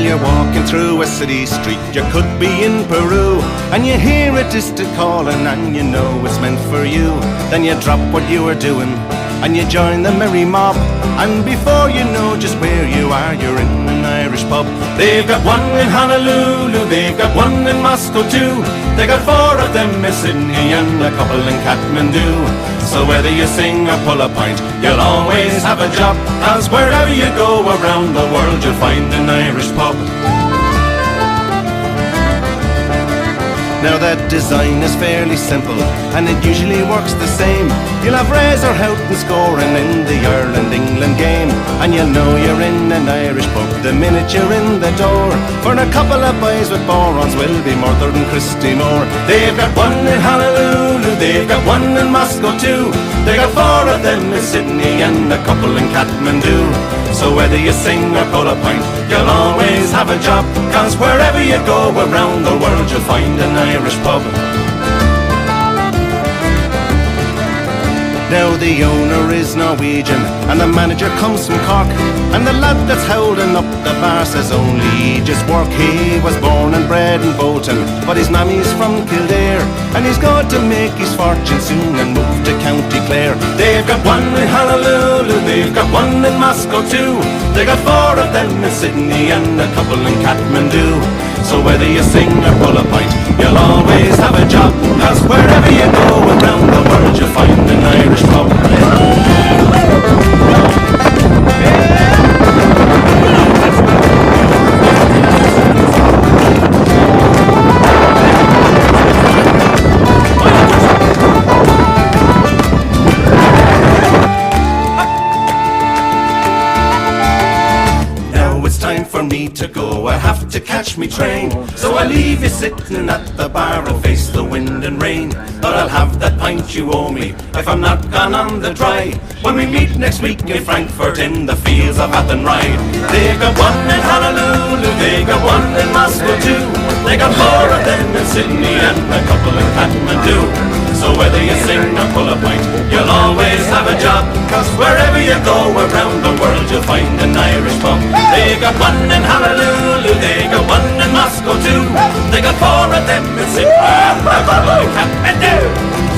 you're walking through a city street, you could be in Peru, and you hear a distant calling and you know it's meant for you. Then you drop what you were doing and you join the merry mob, and before you know just where you are, you're in an Irish pub. They've got one in Honolulu, they've got one in Moscow too. They got 4 of them in Sydney and a couple in Kathmandu. So whether you sing or pull a pint, you'll always have a job, 'cause wherever you go around the world, you'll find an Irish pub. Now that design is fairly simple, and it usually works the same. You'll have Razor Houghton scoring in the Ireland-England game, and you'll know you're in an Irish pub the minute you're in the door. For a couple of boys with borons will be murdered in Christy Moore. They've got one in Honolulu, they've got one in Moscow too. They got 4 of them in Sydney and a couple in Kathmandu. So whether you sing or pull a pint, you'll always have a job, 'cause wherever you go around the world, you'll find an Irish pub. Now the owner is Norwegian and the manager comes from Cork, and the lad that's holding up the bar says only he just work. He was born and bred in Bolton, but his mammy's from Kildare, and he's going to make his fortune soon and move to County Clare. They've got one in Honolulu, they've got one in Moscow too. They got 4 of them in Sydney and a couple in Kathmandu. So whether you sing or pull a pint, you'll always have a job, 'cause wherever you go around the world, you'll find an Irish pub. For me to go, I have to catch me train, so I leave you sitting at the bar and face the wind and rain. But I'll have that pint you owe me if I'm not gone on the dry, when we meet next week in Frankfurt in the fields of Athenride. They've got one in Honolulu, they've got one in Moscow too. They got 4 of them in Sydney and a couple in Kathmandu. So whether you sing or pull a pint, you'll always have a job, 'cause wherever you go around the world, you'll find an Irish pub. They got one in Honolulu, they got one in Moscow too. They got 4 of them in Sydney and a couple in Kathmandu.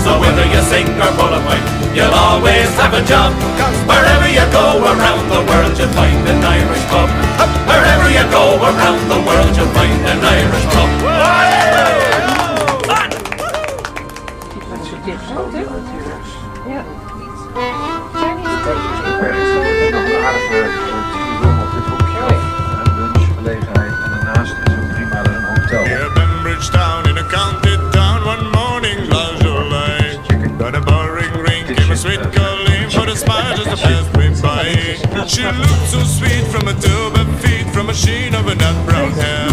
So whether you sing or pull a pint, you'll always have a job, 'cause wherever you go around the world, you'll find an Irish pub. Wherever you go around the world, you'll find an Irish pub. Near Bembridge Town in a county town, one morning July, got a boring ring, came a sweet girl in for a smile just to pass me by. She looked so sweet from her to her feet, from a sheen of her nut brown hair.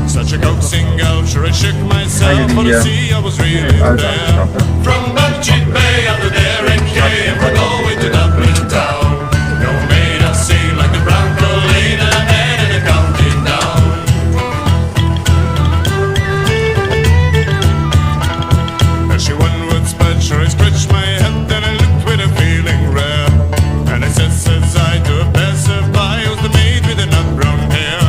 Such a coaxing girl, sure I shook myself, for to see I was really there. From Budget Bay up to there and Kay, we're going to Dublin town. No made of sea like the brown Colleen and in a county town. As she onward sped, sure I scratched my head, then I looked with a feeling rare. And I says I to a passerby, who's the maid with the nut brown hair.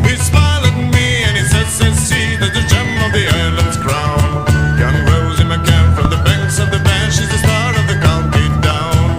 He smiled at me and he says, see, that's the gem of the island's crown. Young Rosie McCann from the banks of the Bann, she's the star of the county town.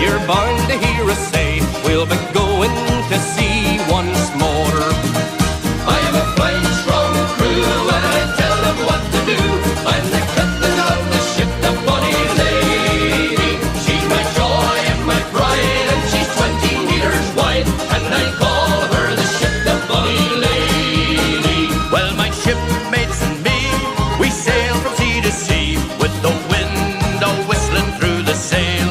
you're bound to hear us say we'll be going to sea once more. I have a fine, strong crew, and I tell them what to do. I'm the captain of the ship, the bonny lady. She's my joy and my pride, and she's 20 meters wide, and I call her the ship, the bonny lady. Well, my shipmates and me, we sail from sea to sea, with the wind a-whistling through the sail.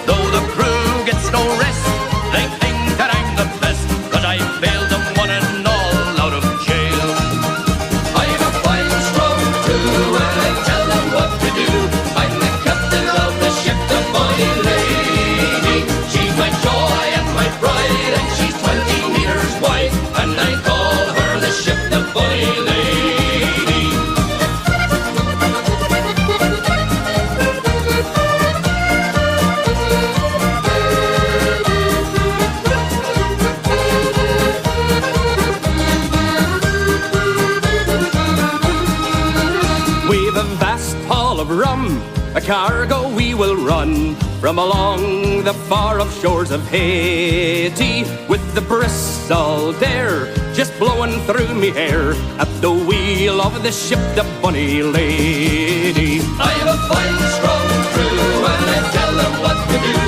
Though the crew gets no rest, they think that I'm the best, 'cause I bailed them one and all out of jail. I have a fine, strong crew, and I tell them what to do. I'm the captain of the ship, the bonny lady. She's my joy and my pride, and she's 20 meters wide, and I call her the ship, the bonny lady. We've a vast haul of rum, a cargo we will run from along the far-off shores of Haiti, with the bristle dare just blowing through me hair at the wheel of the ship, the bonny lady. I have a fine, strong crew, and I tell them what to do.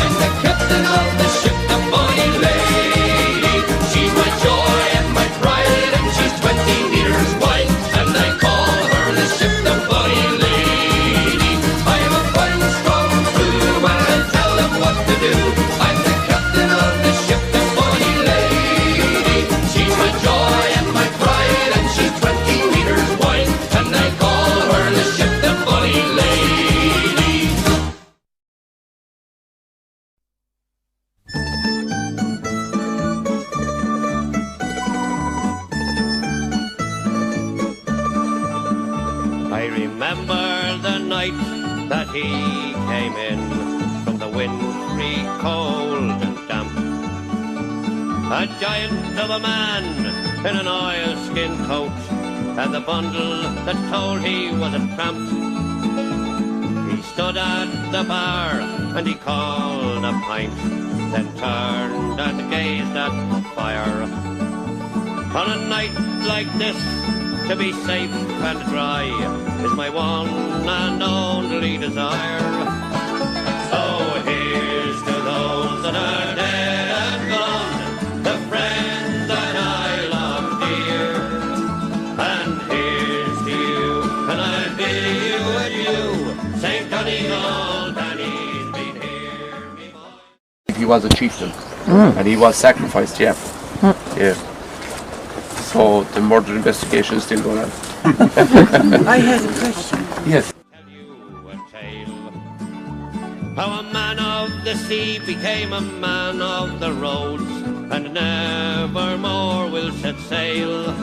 I'm the captain of the ship, the bonny lady. She's my joy and my pride, and she's 20 meters wide, and I call her the ship, the bonny lady. I have a fine, strong crew, and I tell them what to do. I'm the captain of the ship, the bonny lady. She's my joy and my pride, and she's 20 meters wide, and I call her the ship, the bonny lady. I remember the night that he came in from the wintry cold and damp. A giant of a man in an oilskin coat, and the bundle that told he was a tramp. He stood at the bar and he called a pint, then turned and gazed at the fire. On a night like this, to be safe and dry is my one and only desire. So here's to those that are dead and gone, the friends that I love dear. And here's to you, and I bid you adieu. St. Donegal, Danny's been here, me boy. He was a chieftain, and he was sacrificed, yeah. Yeah. So the murder investigation is still going on. I have a question. Yes. Tell you a tale, how a man of the sea became a man of the roads, and never more will set sail.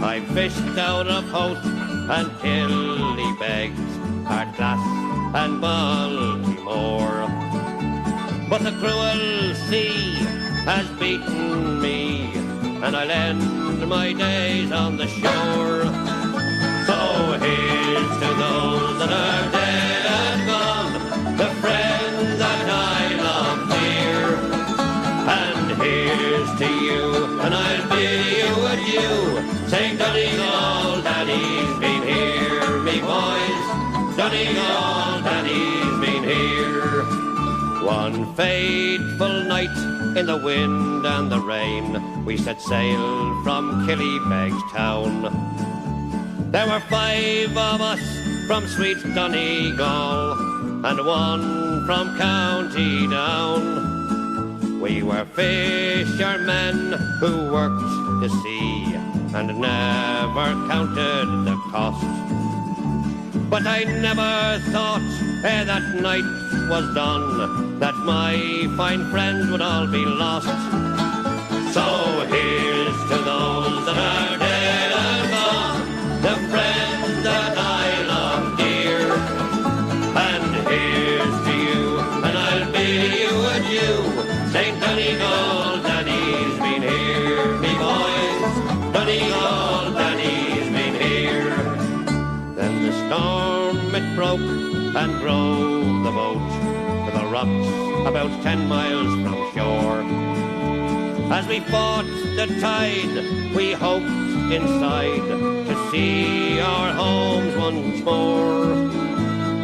I fished out of Hoth and Killybegs, Ardglass and Baltimore, but the cruel sea has beaten me, and I'll end my days on the shore. So here's to those that are dead and gone, the friends that I love dear. And here's to you, and I'll bid you adieu. St. Donegal, Danny's been here, me boys. Donegal, Danny's been here. One fateful night in the wind and the rain, we set sail from Killybegs town. There were 5 of us from sweet Donegal, and 1 from County Down. We were fishermen who worked the sea, and never counted the cost. But I never thought ere that night was done that my fine friends would all be lost. So here's to those that are dead and gone, the friends that I love dear. And here's to you, and I'll bid you adieu. St. Donegal, Danny's been here, me boys. Donegal, Danny's been here. Then the storm it broke and drove the boat to the rocks about 10 miles from shore. As we fought the tide, we hoped inside to see our homes once more.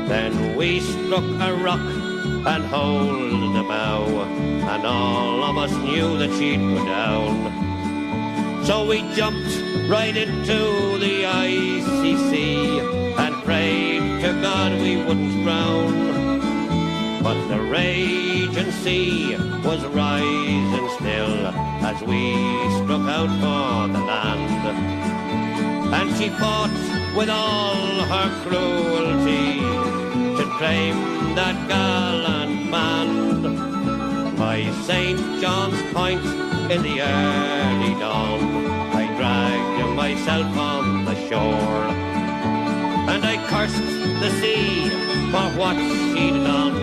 Then we struck a rock and hove the bow, and all of us knew that she'd go down. So we jumped right into the icy sea and prayed to God we wouldn't drown. But the raging sea was rising still as we struck out for the land. And she fought with all her cruelty to claim that gallant band. By St. John's Point in the early dawn, I dragged myself on the shore, and I cursed the sea for what she'd done,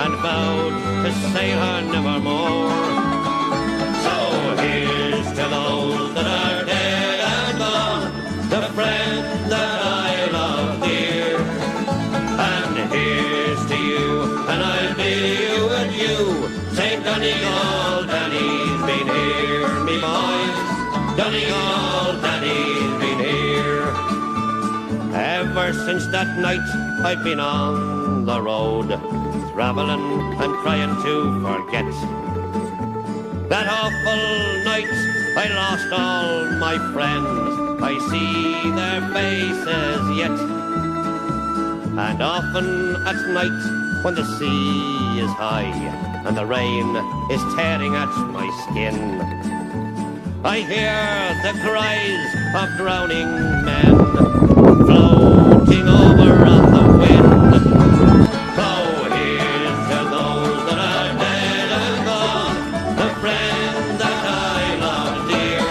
and vowed to sail her nevermore. So here's to those that are dead and gone, the friends that I love dear. And here's to you, and I'll bid you adieu. St. Donegal, Danny's been here, me boys. Donegal, Danny's been here. Ever since that night I've been on the road, travelling and trying to forget that awful night I lost all my friends. I see their faces yet. And often at night when the sea is high and the rain is tearing at my skin, I hear the cries of drowning men floating over on the wind. Oh, here's to those that are dead and gone, the friends that I love dear.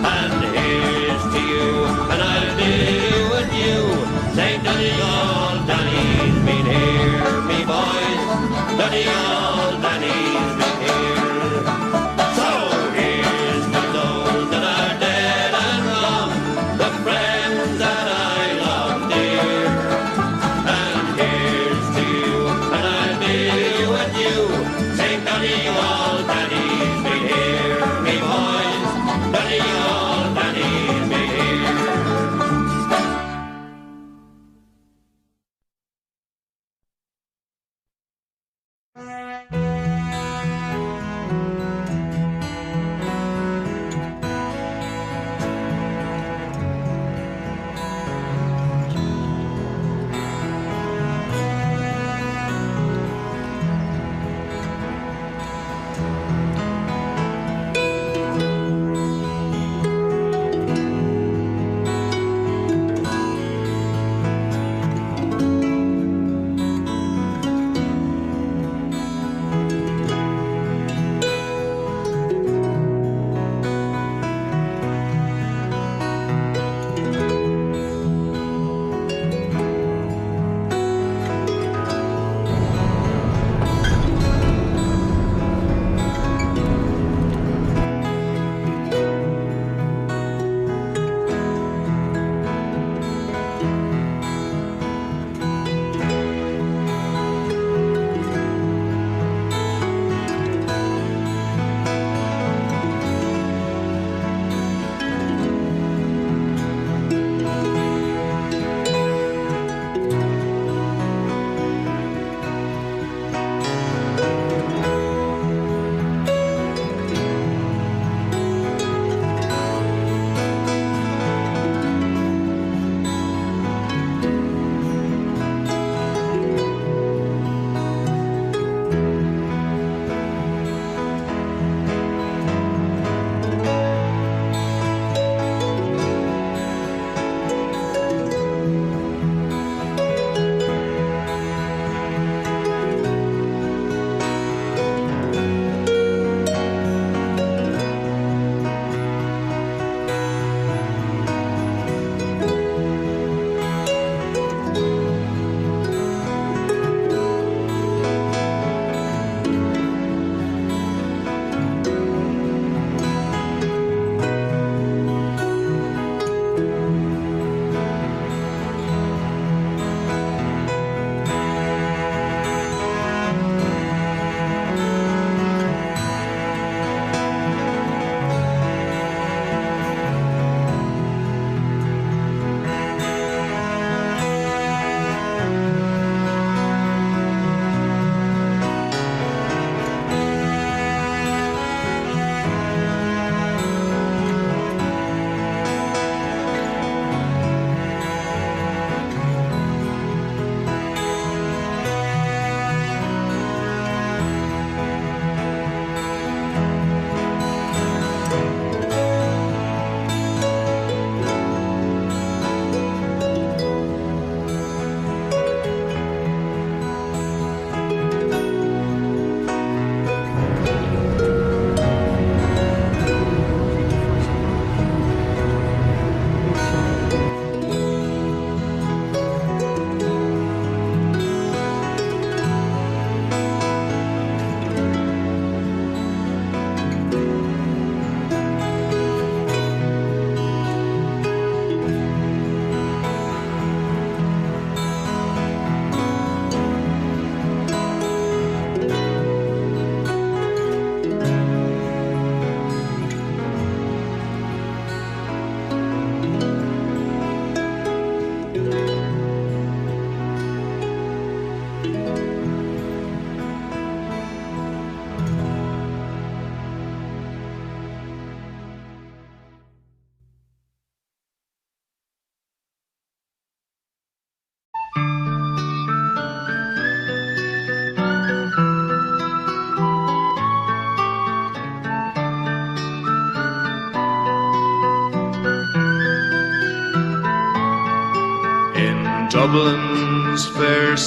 And here's to you, and I'll bid you adieu. St. Donegal, Danny's been here, me boys. Donegal, Danny's been here. So here's to those that are dead and gone, the friends that I love dear. And here's to you, and I'll bid you adieu. St. Donegal, Danny's been here, me boys. Donegal, Danny's been here.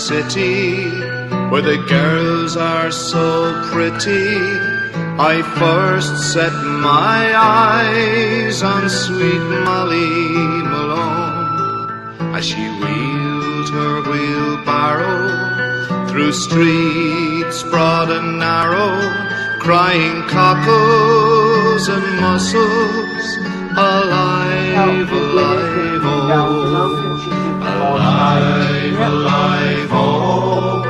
city, where the girls are so pretty, I first set my eyes on sweet Molly Malone, as she wheeled her wheelbarrow through streets broad and narrow, crying cockles and mussels, alive, alive, oh, alive, alive, oh,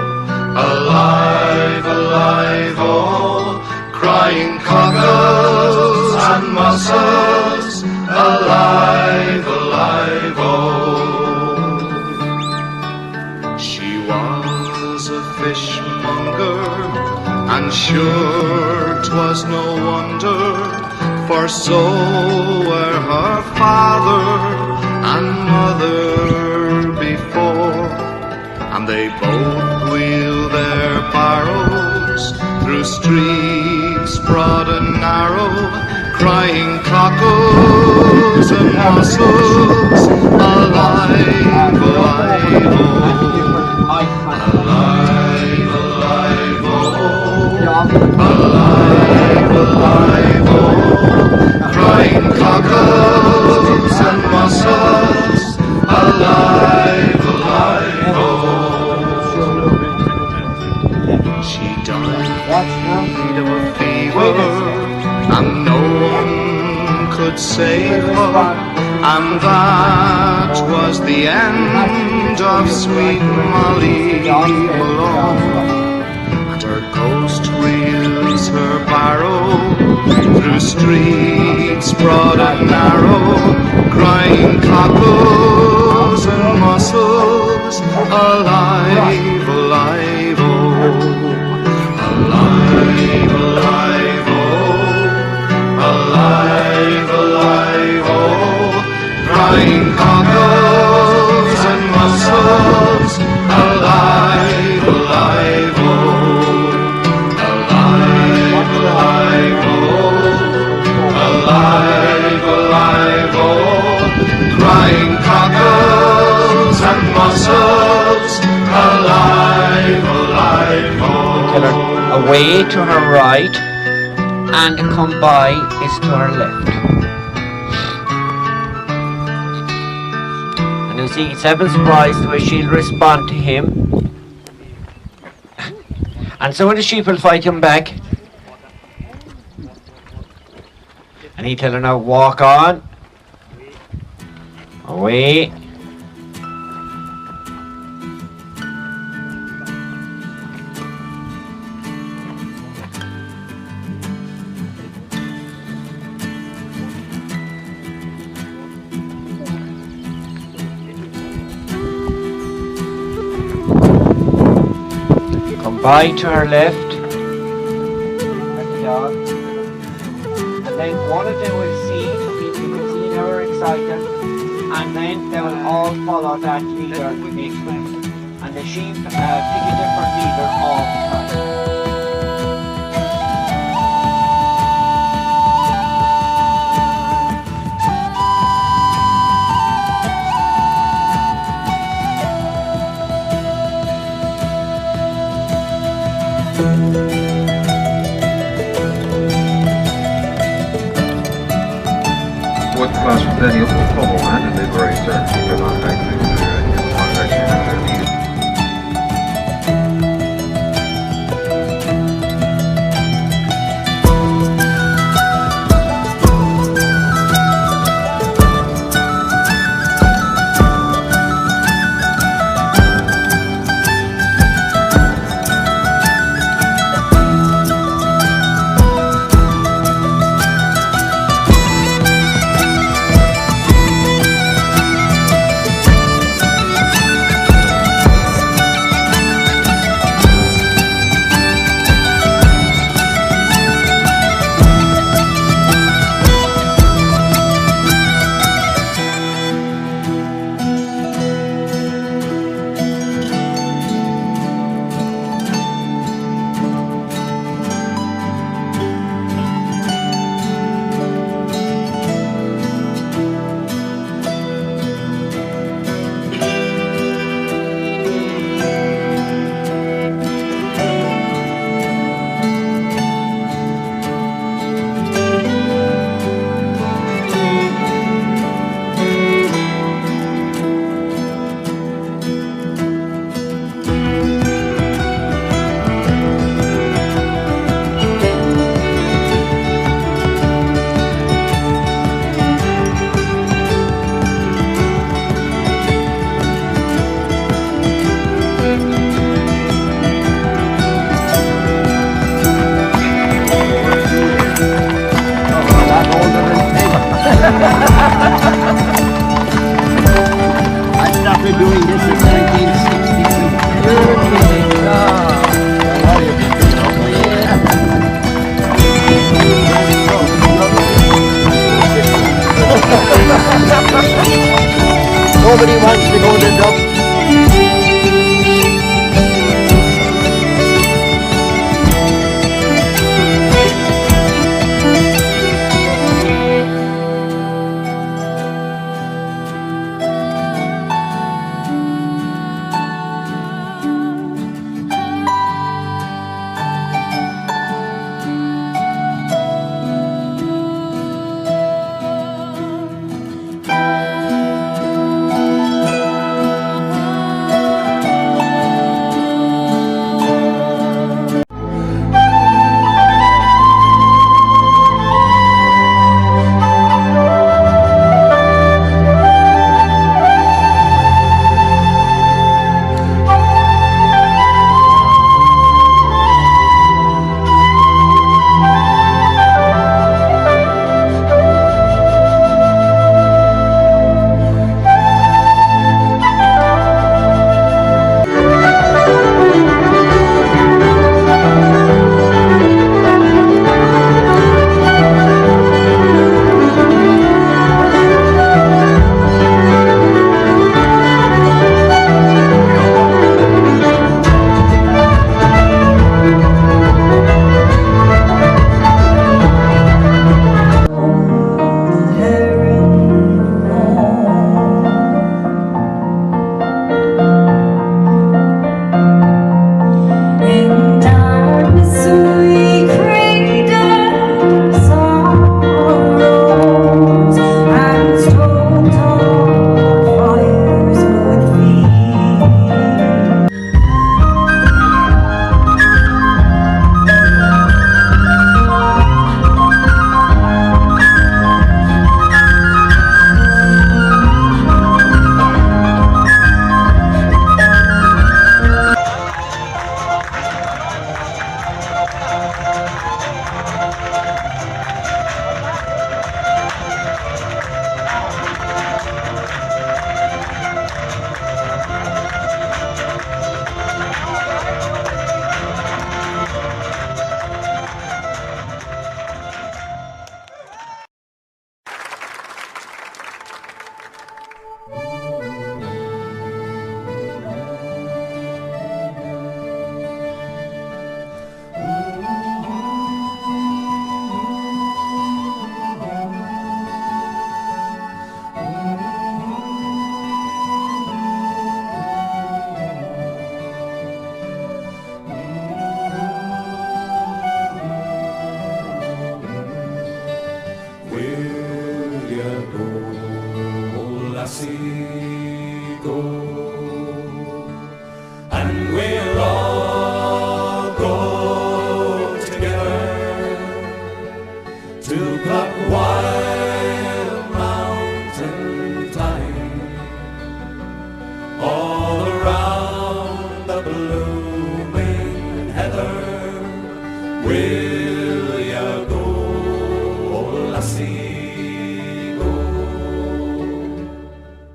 alive, alive, oh, crying cockles and mussels, alive, alive, oh. She was a fishmonger, and sure 'twas no wonder, for so were her father and mother before, and they both wheeled their barrows through streets broad and narrow, crying cockles and mussels, alive, alive, oh, alive, alive, oh, alive, alive, oh, crying cockles and mussels, alive, alive, oh. She died of a fever, and no one could save her, and that was the end of sweet Molly Malone. And her ghost wheels her barrow through streets broad and narrow, crying cockles and mussels, alive, alive, oh, alive, alive, oh, alive, alive, oh, crying cockles and mussels, alive, alive, oh, alive, alive, oh, alive, alive, oh, crying cockles and mussels, alive, alive, oh. Away to her right, and come by is to her left. And you see, it's ever surprised the way she'll respond to him. And so when the sheep will fight him back, and he tell her now, walk on, away. By to her left, and then one of them will see, you can see they were excited, and then they will all follow that leader next week, and the sheep pick a different leader all the time. What class was any of the trouble, man, and they very certain they're not acting. doing this since 1962. Nobody wants to go to Dublin.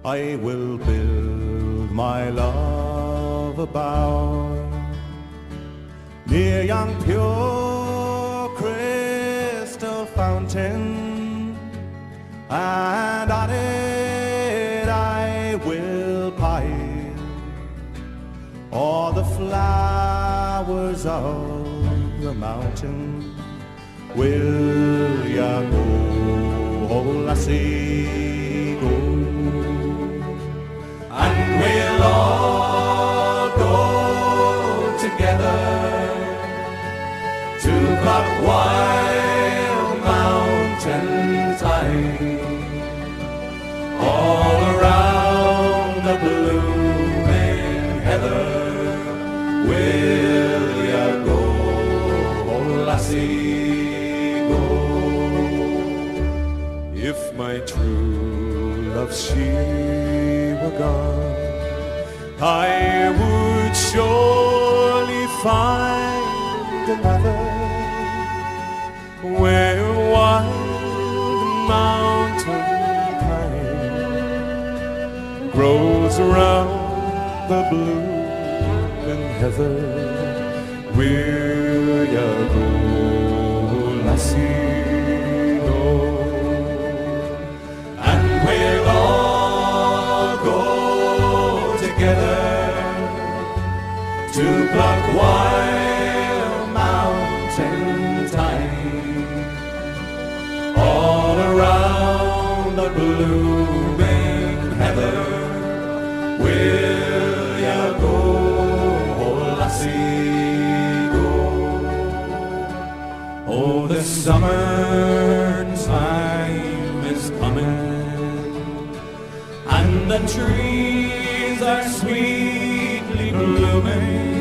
I will build my love a bower near yon pure crystal fountain, and on it I will pile all the flowers of the mountain. Will ya go, oh lassie, go? And we'll all go together to that wild mountain tide, all around the blooming heather. Will ya go, oh lassie, go? If my true love she were gone, I would surely find another where wild mountain pine grows around the blooming heather. Will ya go, lassie, go? And we'll all go together to pluck wild mountain thyme all around the blooming heather. Will ya go, lassie, go? Oh, the summertime is coming, and the trees are sweetly blooming,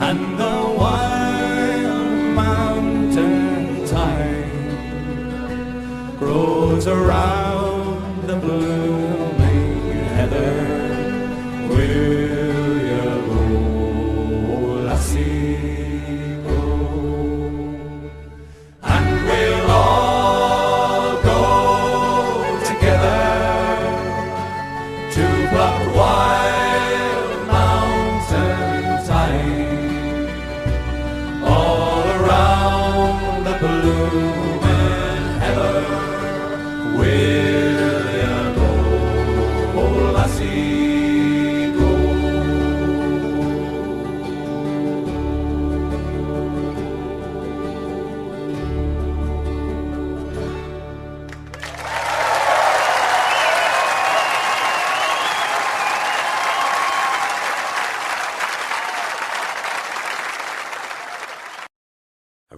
and the wild mountain thyme grows around the blooming heather. Will ya go, lassie, go? And we'll all go together to pluck wild mountain thyme all around the blooming heather. Will ya go, lassie?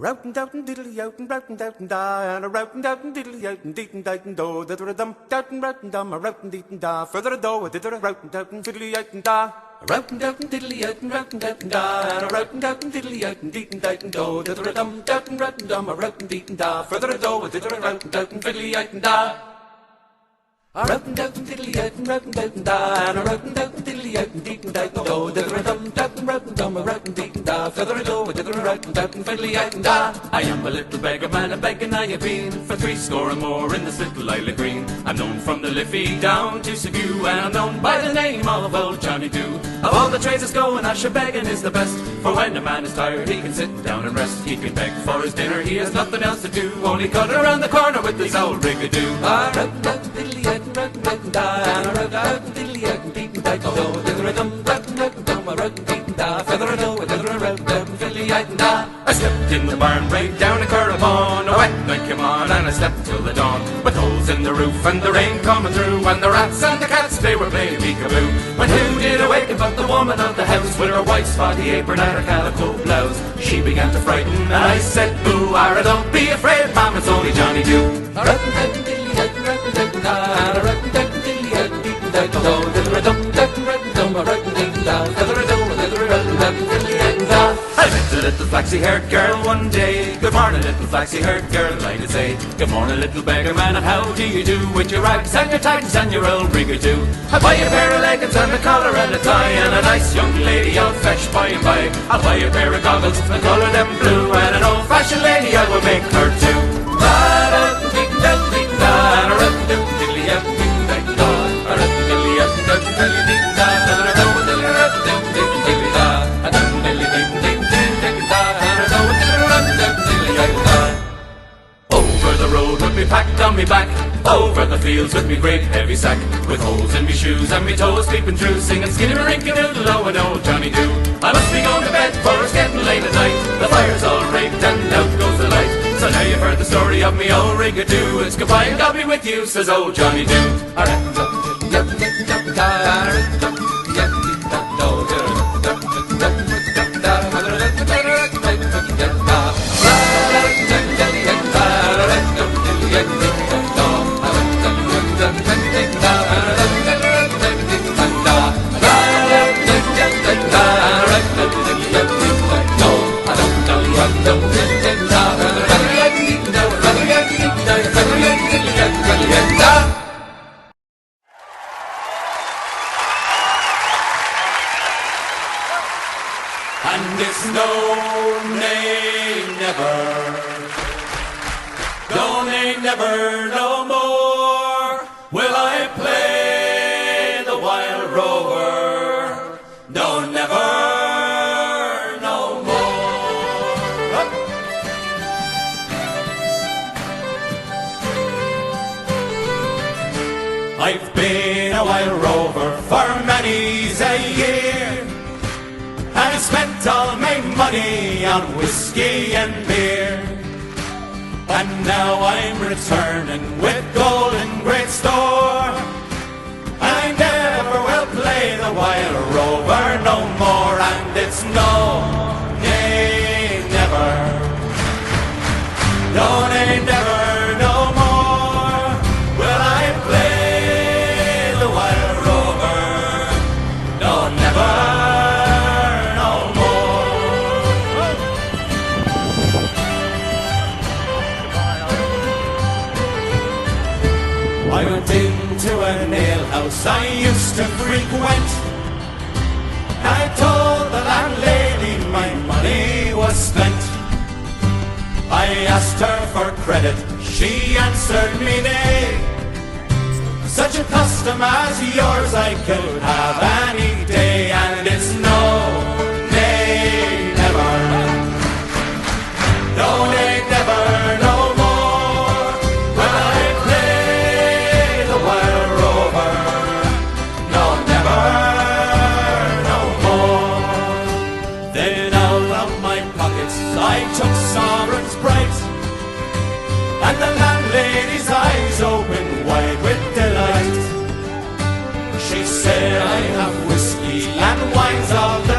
Routen douten diddly outen routen douten da and a routen douten diddly outen deeten douten do that a dum douten routen dum a routen deeten da further a do a dither a routen douten diddly outen da a routen douten diddly outen routen douten da and a routen douten diddly outen deeten douten do that a dum douten routen dum a routen deeten da further a do a dither a routen douten diddly outen da. A routen douten diddly outen routen douten da and a routen douten diddly outen deeten douten do dither a dum douten routen dum a routen deeten da further a do a dither a routen douten fiddly outen da. I am a little beggar man, a begging I have been for 80 and more in this little isle of green. I'm known from the Liffey down to Cebu, and I'm known by the name of old Johnny Doo. Of all the trades that's going, I sure begging is the best, for when a man is tired he can sit down and rest. He can beg for his dinner, he has nothing else to do, only cut around the corner with his old rigadoo. A routen douten diddly outen routen douten da and a routen douten diddly outen deeten douten do dither a dum douten routen dum a routen deeten da feather a do a dither a routen douten fiddly outen da. I slept in the barn right down a Currabon, a wet night came on and I slept till the dawn, with holes in the roof and the rain coming through, and the rats and the cats they were playing peekaboo. When who did awaken but the woman of the house, with her white spotty apron and her calico blouse? She began to frighten and I said boo, Ara don't be afraid ma'am, it's only Johnny Doo. A routen douten diddly outen routen douten da and a routen douten diddly outen deeten douten do dither a dum douten routen dum a routen deeten da feather a do a dither a routen douten fiddly outen da. I met a little flaxy-haired girl one day. Good morning, little flaxy-haired girl, I did say. Good morning, little beggar man, and how do you do? With your rags and your tights and your old rigadoo. I'll buy you a pair of leggings and a collar and a tie, and a nice young lady I'll fetch by and by. I'll buy you a pair of goggles and colour them blue, and an old-fashioned lady I will make her too. Over the road with me packed on me back, over the fields with me great heavy sack, with holes in me shoes and me toes peeping through, singing skinny-rink-a-doodle, oh, and old Johnny Doo. I must be going to bed for it's getting late at night, the fire's all raked and out goes the light. So now you've heard the story of me old rigadoo, it's goodbye and God be with you, says old Johnny Doo. And it's no, nay, never, no, nay, never, no more will I play I've been a wild rover for many's a year, and I spent all my money on whiskey and beer. And now I'm returning with gold in great store, and I never will play the wild rover no more. And it's no, nay, never, no, nay, never, no more will I play the wild rover, no, never, no more. I went into an alehouse I used to frequent. I told the landlady my money was spent. I asked her for credit, she answered me nay. Such a custom as yours I could have any day. And it's no, nay, never, no, nay, never, no more will I play the wild rover, no, never, no more. Then out of my pockets I took sovereigns bright, and the landlady's eyes opened wide with delight. She said, I have whiskey and wines of the